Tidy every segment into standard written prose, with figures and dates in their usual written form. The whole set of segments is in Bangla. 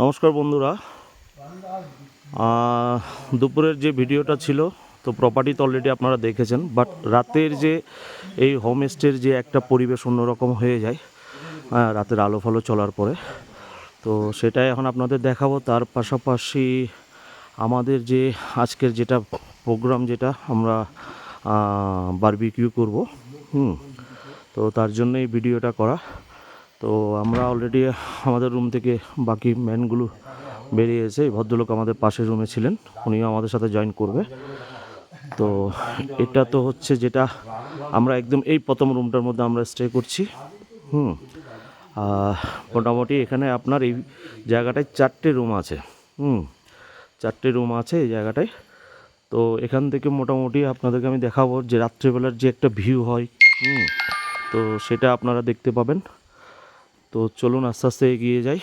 নমস্কার বন্ধুরা, দুপুরের যে ভিডিওটা ছিল তো প্রপার্টি তো অলরেডি আপনারা দেখেছেন, বাট রাতের যে এই হোমস্টের যে একটা পরিবেশ অন্যরকম হয়ে যায় রাতের আলো ফালো চলার পরে, তো সেটাই এখন আপনাদের দেখাবো। তার পাশাপাশি আমাদের যে আজকের যেটা প্রোগ্রাম, যেটা আমরা বারবিকিউ করব, তো তার জন্য এই ভিডিওটা করা। তো আমরা অলরেডি আমাদের রুম থেকে বাকি ম্যানগুলো বেরিয়েছে। এই ভদ্রলোক আমাদের পাশের রুমে ছিলেন, উনিও আমাদের সাথে জয়েন করবে। তো এটা তো হচ্ছে যেটা আমরা একদম এই প্রথম রুমটার মধ্যে আমরা স্টে করছি। মোটামুটি এখানে আপনার এই জায়গাটায় 4টে রুম আছে। 4টে রুম আছে এই জায়গাটায়। তো এখান থেকে মোটামুটি আপনাদেরকে আমি দেখাবো যে রাত্রেবেলার যে একটা ভিউ হয়, তো সেটা আপনারা দেখতে পাবেন। তো চলুন আস্তে আস্তে এগিয়ে যাই,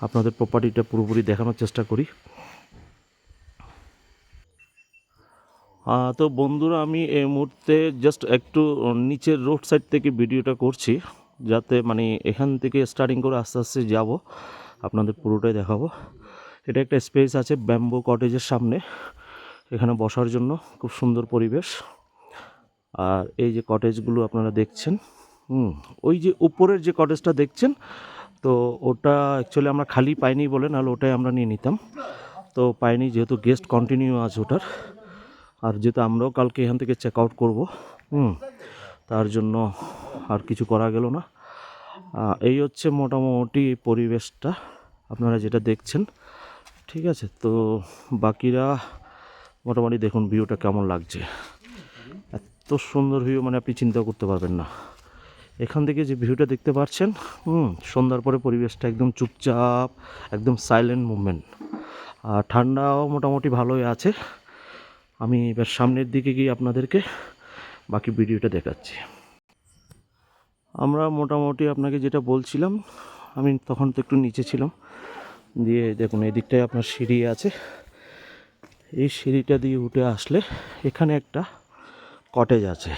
আপনাদের প্রপার্টিটা পুরোপুরি দেখানোর চেষ্টা করি। তো বন্ধুরা, আমি এই মুহূর্তে জাস্ট একটু নিচের রোড সাইড থেকে ভিডিওটা করছি, যাতে মানে এখান থেকে স্টার্টিং করে আস্তে আস্তে যাব, আপনাদের পুরোটাই দেখাবো। এটা একটা স্পেস আছে ব্যাম্বো কটেজের সামনে, এখানে বসার জন্য খুব সুন্দর পরিবেশ। আর এই যে কটেজগুলো আপনারা দেখছেন, ওই যে উপরের যে কটেজটা দেখছেন, তো ওটা অ্যাকচুয়ালি আমরা খালি পাইনি বলে, নাহলে ওটাই আমরা নিয়ে নিতাম। তো পাইনি, যেহেতু গেস্ট কন্টিনিউ আছে ওটার, আর যেহেতু আমরাও কালকে এখান থেকে চেক আউট করবো, তার জন্য আর কিছু করা গেল না। এই হচ্ছে মোটামুটি পরিবেশটা আপনারা যেটা দেখছেন, ঠিক আছে। তো বাকিরা মোটামুটি দেখুন ভিউটা কেমন লাগছে, এত সুন্দর ভিউ মানে আপনি চিন্তা করতে পারবেন না। এখান থেকে যে ভিউটা দেখতে পাচ্ছেন, সন্ধ্যার পরে পরিবেশটা একদম চুপচাপ, একদম সাইলেন্ট মুভমেন্ট। আর ঠান্ডাও মোটামুটি ভালোই আছে। আমি এবার সামনের দিকে গিয়ে আপনাদেরকে বাকি ভিডিওটা দেখাচ্ছি। আমরা মোটামুটি আপনাকে যেটা বলছিলাম, আমি তখন তো একটু নিচে ছিলাম, দিয়ে দেখুন এই দিকটায় আপনার সিঁড়ি আছে। এই সিঁড়িটা দিয়ে উঠে আসলে এখানে একটা কটেজ আছে।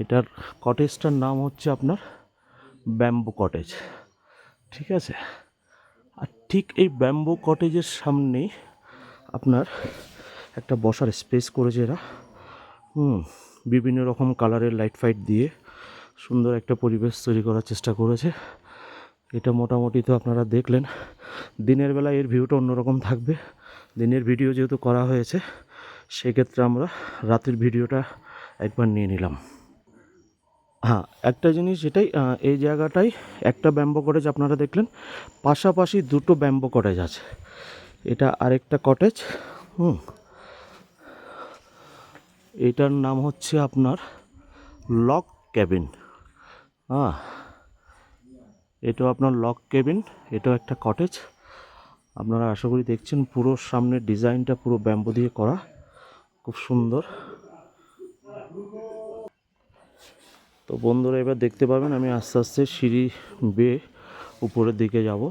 এটার কটেজটার নাম হচ্ছে আপনার ব্যাম্বো কটেজ, ঠিক আছে। আর ঠিক এই ব্যাম্বো কটেজের সামনেই আপনার একটা বসার স্পেস করেছে এরা, বিভিন্ন রকম কালারের লাইট ফাইট দিয়ে সুন্দর একটা পরিবেশ তৈরি করার চেষ্টা করেছে। এটা মোটামুটি তো আপনারা দেখলেন। দিনের বেলা এর ভিউটা অন্যরকম থাকবে, দিনের ভিডিও যেহেতু করা হয়েছে, সেক্ষেত্রে আমরা রাতের ভিডিওটা একবার নিয়ে নিলাম। একটা জিনিস এটাই, এই জায়গাটায় একটা ব্যাম্বো কটেজ আপনারা দেখলেন, পাশাপাশি দুটো ব্যাম্বো কটেজ আছে। এটা আরেকটা কটেজ, এটার নাম হচ্ছে আপনার লক কেবিন। এটাও আপনার লক কেবিন, এটাও একটা কটেজ। আপনারা আশা করি দেখছেন পুরো সামনের ডিজাইনটা পুরো ব্যাম্বো দিয়ে করা, খুব সুন্দর। তো বন্ধুরা এবার দেখতে পাবেন আমি আস্তে আস্তে সিঁড়ি বেয়ে উপরের দিকে যাব।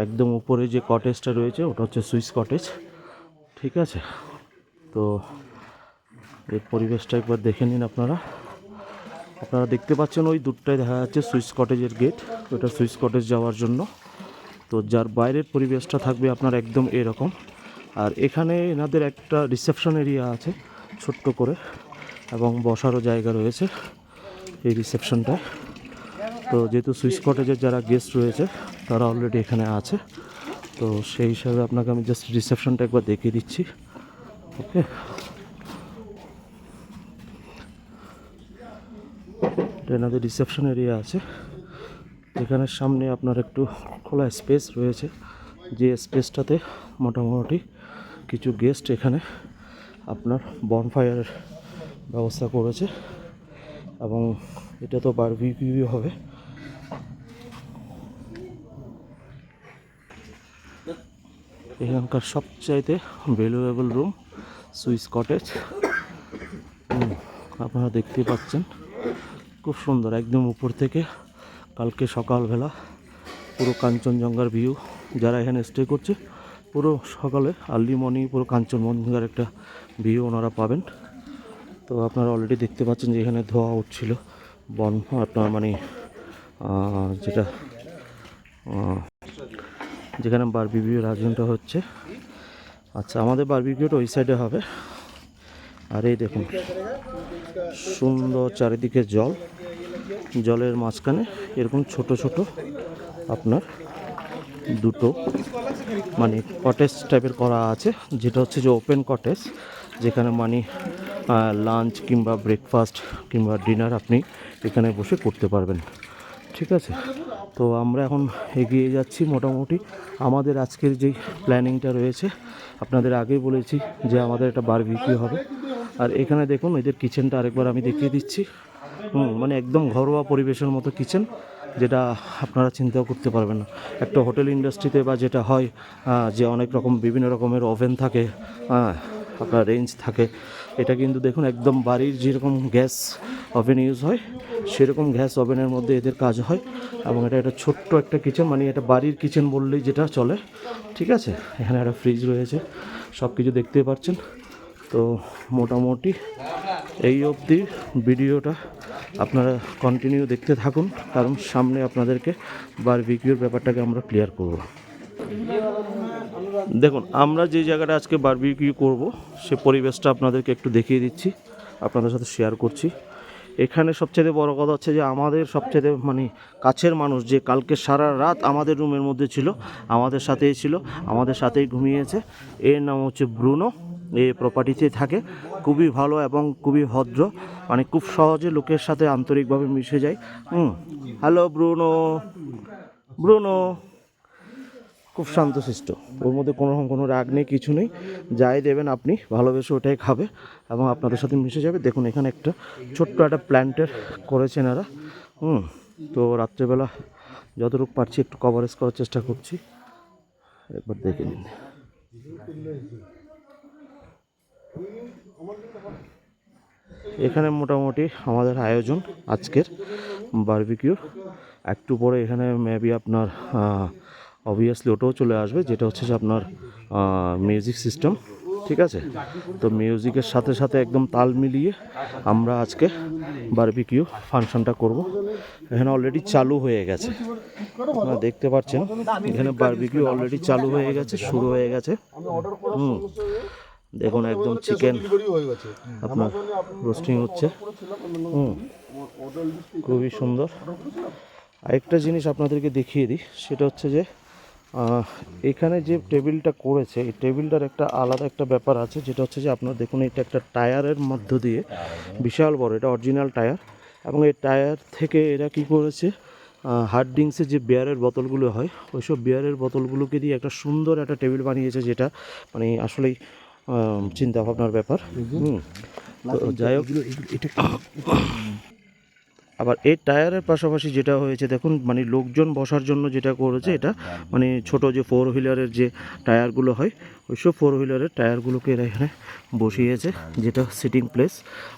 একদম উপরে যে কটেজটা রয়েছে ওটা হচ্ছে সুইস কটেজ, ঠিক আছে। তো এর পরিবেশটা একবার দেখে নিন। আপনারা দেখতে পাচ্ছেন ওই দূরটায় দেখা যাচ্ছে সুইস কটেজের গেট, ওটা সুইস কটেজ যাওয়ার জন্য। তো যার বাইরের পরিবেশটা থাকবে আপনার একদম এরকম। আর এখানে এনাদের একটা রিসেপশন এরিয়া আছে ছোট্ট করে, এবং বসারও জায়গা রয়েছে এই রিসেপশনটায়। তো যেহেতু সুইস কটেজের যারা গেস্ট রয়েছে তারা অলরেডি এখানে আছে, তো সেই হিসাবে আপনাকে আমি জাস্ট রিসেপশনটা একবার দেখিয়ে দিচ্ছি। ওকে, এনাদের রিসেপশন এরিয়া আছে, এখানের সামনে আপনার একটু খোলা স্পেস রয়েছে, যে স্পেসটাতে মোটামুটি কিছু গেস্ট এখানে আপনার বনফায়ারের ব্যবস্থা করেছে, এবং এটা তো বারবিকিউ হবে। এখানকার সবচাইতে ভ্যালুয়েবল রুম সুইস কটেজ, আপনারা দেখতেই পাচ্ছেন খুব সুন্দর। একদম উপর থেকে কালকে সকালবেলা পুরো কাঞ্চনজঙ্ঘার ভিউ, যারা এখানে স্টে করছে পুরো সকালে আর্লি মর্নিং পুরো কাঞ্চনজঙ্ঘার একটা ভিউ ওনারা পাবেন। তো আপনারা অলরেডি দেখতে পাচ্ছেন যে এখানে ধোঁয়া উঠছিল আপনার মানে যেটা যেখানে বারবিকিউর আয়োজনটা হচ্ছে। আচ্ছা, আমাদের বারবিকিউটা ওই সাইডে হবে। আর এই দেখুন সুন্দর চারিদিকে জল, জলের মাঝখানে এরকম ছোট ছোট আপনার দুটো মানে কটেজ টাইপের করা আছে, যেটা হচ্ছে যে ওপেন কটেজ, যেখানে মানে লাঞ্চ কিংবা ব্রেকফাস্ট কিংবা ডিনার আপনি এখানে বসে করতে পারবেন। ঠিক আছে, তো আমরা এখন এগিয়ে যাচ্ছি। মোটামুটি আমাদের আজকের যেই প্ল্যানিংটা রয়েছে, আপনাদের আগেই বলেছি যে আমাদের একটা বারবিকিউ হবে। আর এখানে দেখুন এদের কিচেনটা আরেকবার আমি দেখিয়ে দিচ্ছি। মানে একদম ঘরোয়া পরিবেশের মতো কিচেন, যেটা আপনারা চিন্তাও করতে পারবেন না। একটা হোটেল ইন্ডাস্ট্রিতে বা যেটা হয় যে অনেক রকম বিভিন্ন রকমের ওভেন থাকে, আপনার রেঞ্জ থাকে, এটা কিন্তু দেখুন একদম বাড়ির যেরকম গ্যাস ওভেন ইউজ হয় সেরকম গ্যাস ওভেনের মধ্যে এদের কাজ হয়। এবং এটা একটা ছোট্ট একটা কিচেন, মানে এটা বাড়ির কিচেন বললেই যেটা চলে। ঠিক আছে, এখানে একটা ফ্রিজ রয়েছে, সব কিছু দেখতে পাচ্ছেন। তো মোটামুটি এই অবধি ভিডিওটা আপনারা কন্টিনিউ দেখতে থাকুন, কারণ সামনে আপনাদেরকে বারবিকিউর ব্যাপারটাকে আমরা ক্লিয়ার করব। দেখুন আমরা যে জায়গাটা আজকে বারবিকিউ করব সে পরিবেশটা আপনাদেরকে একটু দেখিয়ে দিচ্ছি, আপনাদের সাথে শেয়ার করছি। এখানে সবচেয়ে বড় কথা হচ্ছে যে আমাদের সবচেয়ে মানে কাছের মানুষ, যে কালকে সারা রাত আমাদের রুমের মধ্যে ছিল, আমাদের সাথেই ছিল, আমাদের সাথেই ঘুমিয়েছে, এর নাম হচ্ছে ব্রুনো। এই প্রপার্টিতে থাকে, খুবই ভালো এবং খুবই ভদ্র, মানে খুব সহজে লোকের সাথে আন্তরিকভাবে মিশে যায়। হ্যালো ব্রুনো, ব্রুনো খুব শান্তশিষ্ট, ওর মধ্যে কোনো রাগ নেই, কিছু নেই, যাই দেবেন আপনি ভালোবেসে ওটাই খাবে এবং আপনাদের সাথে মিশে যাবে। দেখুন এখানে একটা ছোট্ট একটা প্ল্যান্টের করেছেন এরা। তো রাত্রেবেলা যতটুকু পারছি একটু কভারেজ করার চেষ্টা করছি, একবার দেখে নিন। এখানে মোটামুটি আমাদের আয়োজন আজকের বারবিকিউর। একটু পরে এখানে মেবি আপনার অবভিয়াসলি ওটাও চলে আসবে, যেটা হচ্ছে যে আপনার মিউজিক সিস্টেম। ঠিক আছে, তো মিউজিকের সাথে সাথে একদম তাল মিলিয়ে আমরা আজকে বারবিকিউ ফাংশনটা করব। এখানে অলরেডি চালু হয়ে গেছে, আপনারা দেখতে পাচ্ছেন এখানে বারবিকিউ অলরেডি চালু হয়ে গেছে, শুরু হয়ে গেছে। দেখুন একদম চিকেন আপনার রোস্টিং হচ্ছে। খুবই সুন্দর। আরেকটা জিনিস আপনাদেরকে দেখিয়ে দিই, সেটা হচ্ছে যে এখানে যে টেবিলটা করেছে, এই টেবিলটার একটা আলাদা একটা ব্যাপার আছে, যেটা হচ্ছে যে আপনারা দেখুন এটা একটা টায়ারের মধ্য দিয়ে, বিশাল বড়, এটা অরিজিনাল টায়ার। এবং এই টায়ার থেকে এরা কি করেছে, হার্ড ড্রিঙ্কসের যে বিয়ারের বোতলগুলো হয়, ওইসব বিয়ারের বোতলগুলোকে দিয়ে একটা সুন্দর একটা টেবিল বানিয়েছে, যেটা মানে আসলেই চিন্তা ভাবনার ব্যাপার। তো যাই হোক, আবার এই টায়ারের পাশাপাশি যেটা হয়েছে দেখুন, মানে লোকজন বসার জন্য যেটা করেছে, এটা মানে ছোট যে 4 হুইলারের যে টায়ারগুলো হয়, ওইসব 4 হুইলারের টায়ারগুলোকে এরা এখানে বসিয়েছে, যেটা সিটিং প্লেস।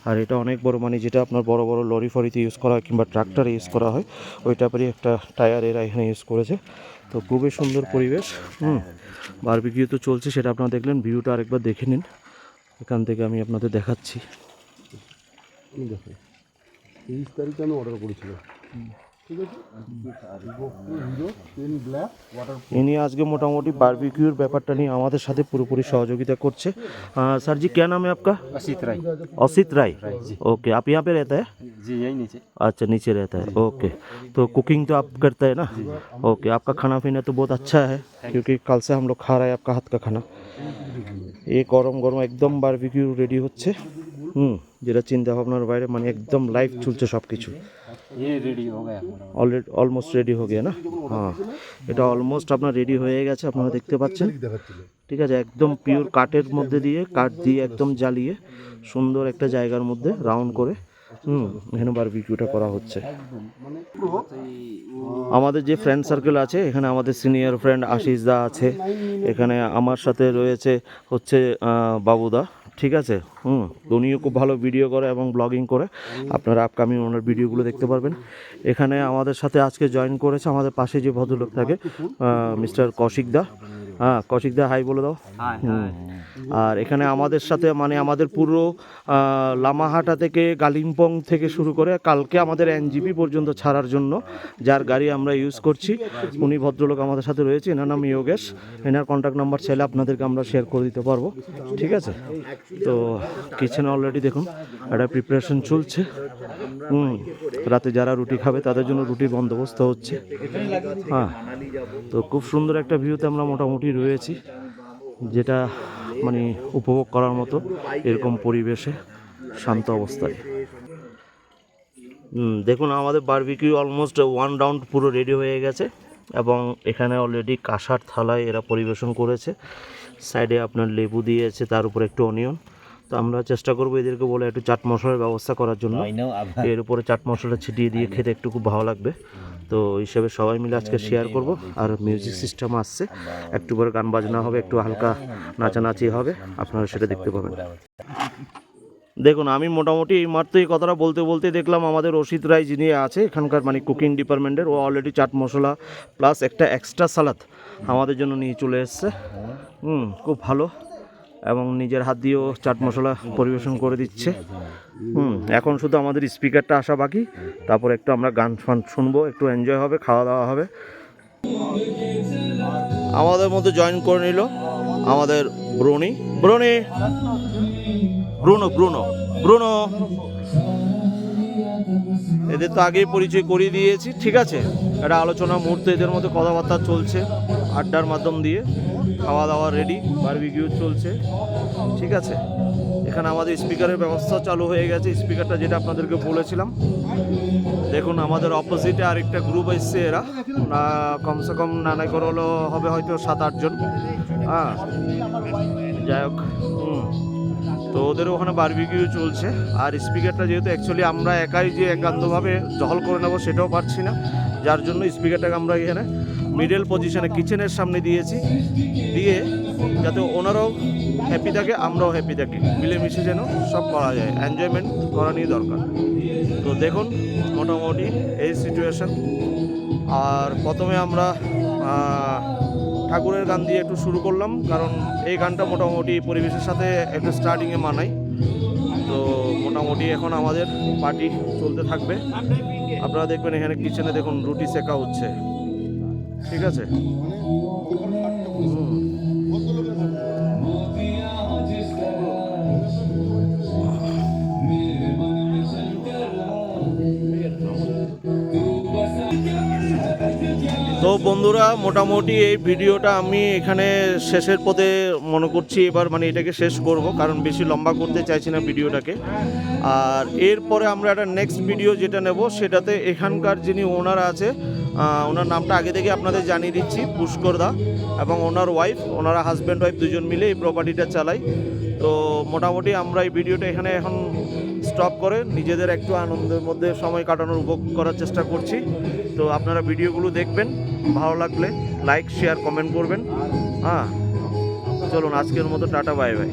আর এটা অনেক বড়, মানে যেটা আপনার বড় বড় লরি ফরিতে ইউজ করা হয় কিংবা ট্রাক্টরে ইউজ করা হয়, ওই টাইপেরই একটা টায়ার এরা এখানে ইউজ করেছে। তো খুবই সুন্দর পরিবেশ। বারবিকিউ তো চলছে, সেটা আপনারা দেখলেন, ভিউটা আরেকবার দেখে নিন, এখান থেকে আমি আপনাদের দেখাচ্ছি। 23 তারিখে আমি অর্ডার করেছিলাম। ঠিক আছে, ইনি আজকে মোটামুটি বারবিকিউর ব্যাপারটা নিয়ে আমাদের সাথে পুরোপুরি সহযোগিতা করছে। सर जी क्या नाम है आपका? असित राय। असित राय जी। ओके, आप यहाँ पे रहता है? जी यही नीचे। अच्छा, नीचे रहता है। ओके, तो कुकिंग तो आप करते हैं ना? ओके, आपका खाना पीना तो बहुत अच्छा है, क्योंकि कल से हम लोग खा रहे हैं आपका हाथ का खाना। ये गरम गरम एकदम बारबिकिউ রেডি হচ্ছে। যেটা চিন্তা ভাবনার বাইরে, মানে একদম লাইভ চলছে সব কিছু। ये रेडी हो गया অলরেডি অলমোস্ট রেডি হয়ে গিয়ে না? হ্যাঁ, এটা অলমোস্ট আপনার রেডি হয়ে গেছে, আপনারা দেখতে পাচ্ছেন। ঠিক আছে, একদম পিওর কাঠের মধ্যে দিয়ে, কাঠ দিয়ে একদম জ্বালিয়ে সুন্দর একটা জায়গার মধ্যে রাউন্ড করে এখানে বারবিকিউটা করা হচ্ছে। আমাদের যে ফ্রেন্ড সার্কেল আছে, এখানে আমাদের সিনিয়র ফ্রেন্ড আশিস দা আছে, এখানে আমার সাথে রয়েছে হচ্ছে বাবুদা। ঠিক আছে, উনিও খুব ভালো ভিডিও করে এবং ব্লগিং করে, আপনারা আপকামিং ওনার ভিডিওগুলো দেখতে পারবেন। এখানে আমাদের সাথে আজকে জয়েন করেছে আমাদের পাশে যে ভদ্রলোক থাকে, মিস্টার কৌশিক দা। হ্যাঁ কৌশিক দা হাই বলে দাও। হুম। আর এখানে আমাদের সাথে মানে আমাদের পুরো লামাহাটা থেকে কালিম্পং থেকে শুরু করে কালকে আমাদের এনজিপি পর্যন্ত ছাড়ার জন্য যার গাড়ি আমরা ইউজ করছি উনি ভদ্রলোক আমাদের সাথে রয়েছে, এনার নাম যোগেশ। এনার কন্ট্যাক্ট নাম্বার চাইলে আপনাদেরকে আমরা শেয়ার করে দিতে পারবো, ঠিক আছে? তো কিচেনে অলরেডি দেখুন একটা প্রিপারেশন চলছে। রাতে যারা রুটি খাবে তাদের জন্য রুটির বন্দোবস্ত হচ্ছে। হ্যাঁ, তো খুব সুন্দর একটা ভিউতে আমরা মোটামুটি রয়েছি, যেটা মানে উপভোগ করার মতো এরকম পরিবেশে শান্ত অবস্থায়। দেখুন আমাদের বারবিকিউ অলমোস্ট 1 রাউন্ড পুরো রেডি হয়ে গেছে এবং এখানে অলরেডি কাঁসার থালায় এরা পরিবেশন করেছে। সাইডে আপনার লেবু দিয়েছে, তার উপরে একটু অনিয়ন। তো আমরা চেষ্টা করবো এদেরকে বলে একটু চাট মশলার ব্যবস্থা করার জন্য, এর উপরে চাট মশলা ছিটিয়ে দিয়ে খেতে একটু খুব ভালো লাগবে। তো হিসেবে সবাই মিলে আজকে শেয়ার করব। আর মিউজিক সিস্টেম আসছে, একটু করে গান বাজনা হবে, একটু হালকা নাচানাচি হবে, আপনারা সেটা দেখতে পাবেন। দেখুন আমি মোটামুটি এই মাত্র এই কথাটা বলতে বলতে দেখলাম আমাদের অসিত রায় যিনি আছে এখানকার মানে কুকিং ডিপার্টমেন্টের, ও অলরেডি চাট মশলা প্লাস একটা এক্সট্রা সালাদ আমাদের জন্য নিয়ে চলে এসছে। খুব ভালো, এবং নিজের হাত দিয়েও চাট মশলা পরিবেশন করে দিচ্ছে। এখন শুধু আমাদের স্পিকারটা আসা বাকি, তারপর একটু আমরা গান ফান শুনবো, একটু এনজয় হবে, খাওয়া দাওয়া হবে। আমাদের মধ্যে জয়েন করে নিল আমাদের ব্রুনো ব্রুনো। এদের তো আগেই পরিচয় করিয়ে দিয়েছি, ঠিক আছে? একটা আলোচনা মুহূর্তে এদের মধ্যে কথাবার্তা চলছে, আড্ডার মাধ্যম দিয়ে খাওয়া দাওয়া রেডি, বারবিকিউ চলছে, ঠিক আছে? এখানে আমাদের স্পিকারের ব্যবস্থা চালু হয়ে গেছে, স্পিকারটা যেটা আপনাদেরকে বলেছিলাম। দেখুন আমাদের অপোজিটে আরেকটা গ্রুপ এসছে, এরা কমসে কম নানা করে হলো হবে হয়তো 7-8 জন। হ্যাঁ, যাই হোক, তো ওদের ওখানে বারবিকিউ চলছে। আর স্পিকারটা যেহেতু অ্যাকচুয়ালি আমরা একাই যে একান্তভাবে দখল করে নেবো সেটাও পারছি না, যার জন্য স্পিকারটাকে আমরা এখানে মিডল পজিশনে কিচেনের সামনে দিয়েছি, দিয়ে যাতে ওনারাও হ্যাপি থাকে আমরাও হ্যাপি থাকি, মিলেমিশে যেন সব করা যায়, এনজয়মেন্ট করা নিয়ে দরকার। তো দেখুন মোটামুটি এই সিচুয়েশন। আর প্রথমে আমরা ঠাকুরের গান দিয়ে একটু শুরু করলাম, কারণ এই গানটা মোটামুটি পরিবেশের সাথে একটু স্টার্টিংয়ে মানায়। তো মোটামুটি এখন আমাদের পার্টি চলতে থাকবে। আপনারা দেখবেন এখানে কিচেনে দেখুন রুটি সেকা হচ্ছে, ঠিক আছে? তো বন্ধুরা মোটামুটি এই ভিডিওটা আমি এখানে শেষের পথে মনে করছি, এবার মানে এটাকে শেষ করব, কারণ বেশি লম্বা করতে চাইছি না ভিডিওটাকে। আর এরপরে আমরা একটা নেক্সট ভিডিও যেটা নেব সেটাতে এখানকার যিনি ওনার আছে, ওনার নামটা আগে থেকে আপনাদের জানিয়ে দিচ্ছি, পুষ্কর দা এবং ওনার ওয়াইফ, ওনারা হাজব্যান্ড ওয়াইফ দুজন মিলে এই প্রপার্টিটা চালায়। তো মোটামুটি আমরা এই ভিডিওটা এখানে এখন স্টপ করে নিজেদের একটু আনন্দের মধ্যে সময় কাটানোর উপভোগ করার চেষ্টা করছি। তো আপনারা ভিডিওগুলো দেখবেন, ভালো লাগলে লাইক শেয়ার কমেন্ট করবেন। হ্যাঁ, চলুন আজকের মতো টাটা, বাই বাই।